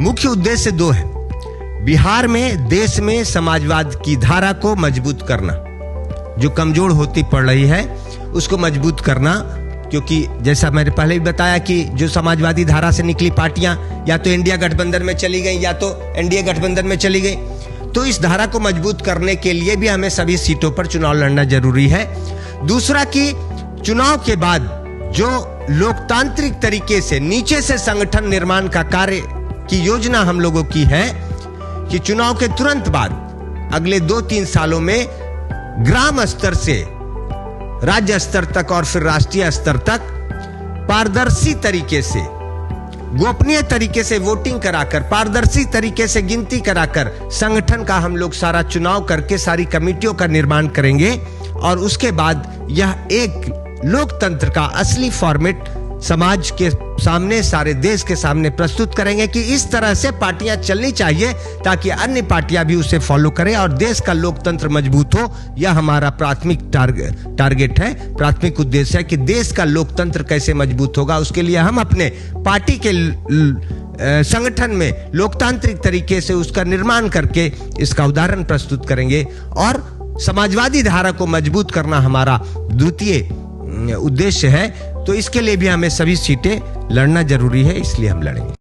मुख्य उद्देश्य दो है। बिहार में देश में समाजवाद की धारा को मजबूत करना, जो कमजोर होती पड़ रही है उसको मजबूत करना, क्योंकि जैसा मैंने पहले भी बताया कि जो समाजवादी धारा से निकली पार्टियां या तो इंडिया गठबंधन में चली गई या तो एनडीए गठबंधन में चली गई। तो इस धारा को मजबूत करने के लिए भी हमें सभी सीटों पर चुनाव लड़ना जरूरी है। दूसरा कि चुनाव के बाद जो लोकतांत्रिक तरीके से नीचे से संगठन निर्माण का कार्य की योजना हम लोगों की है कि चुनाव के तुरंत बाद अगले 2-3 सालों में ग्राम स्तर से राज्य स्तर तक और फिर राष्ट्रीय स्तर तक पारदर्शी तरीके से, गोपनीय तरीके से वोटिंग कराकर, पारदर्शी तरीके से गिनती कराकर संगठन का हम लोग सारा चुनाव करके सारी कमेटियों का निर्माण करेंगे। और उसके बाद यह एक लोकतंत्र का असली फॉर्मेट समाज के सामने, सारे देश के सामने प्रस्तुत करेंगे कि इस तरह से पार्टियां चलनी चाहिए ताकि अन्य पार्टियां भी उसे फॉलो करें और देश का लोकतंत्र मजबूत हो। यह हमारा प्राथमिक टारगेट है, प्राथमिक उद्देश्य है कि देश का लोकतंत्र कैसे मजबूत होगा। उसके लिए हम अपने पार्टी के संगठन में लोकतांत्रिक तरीके से उसका निर्माण करके इसका उदाहरण प्रस्तुत करेंगे और समाजवादी धारा को मजबूत करना हमारा द्वितीय उद्देश्य है। तो इसके लिए भी हमें सभी सीटें लड़ना जरूरी है, इसलिए हम लड़ेंगे।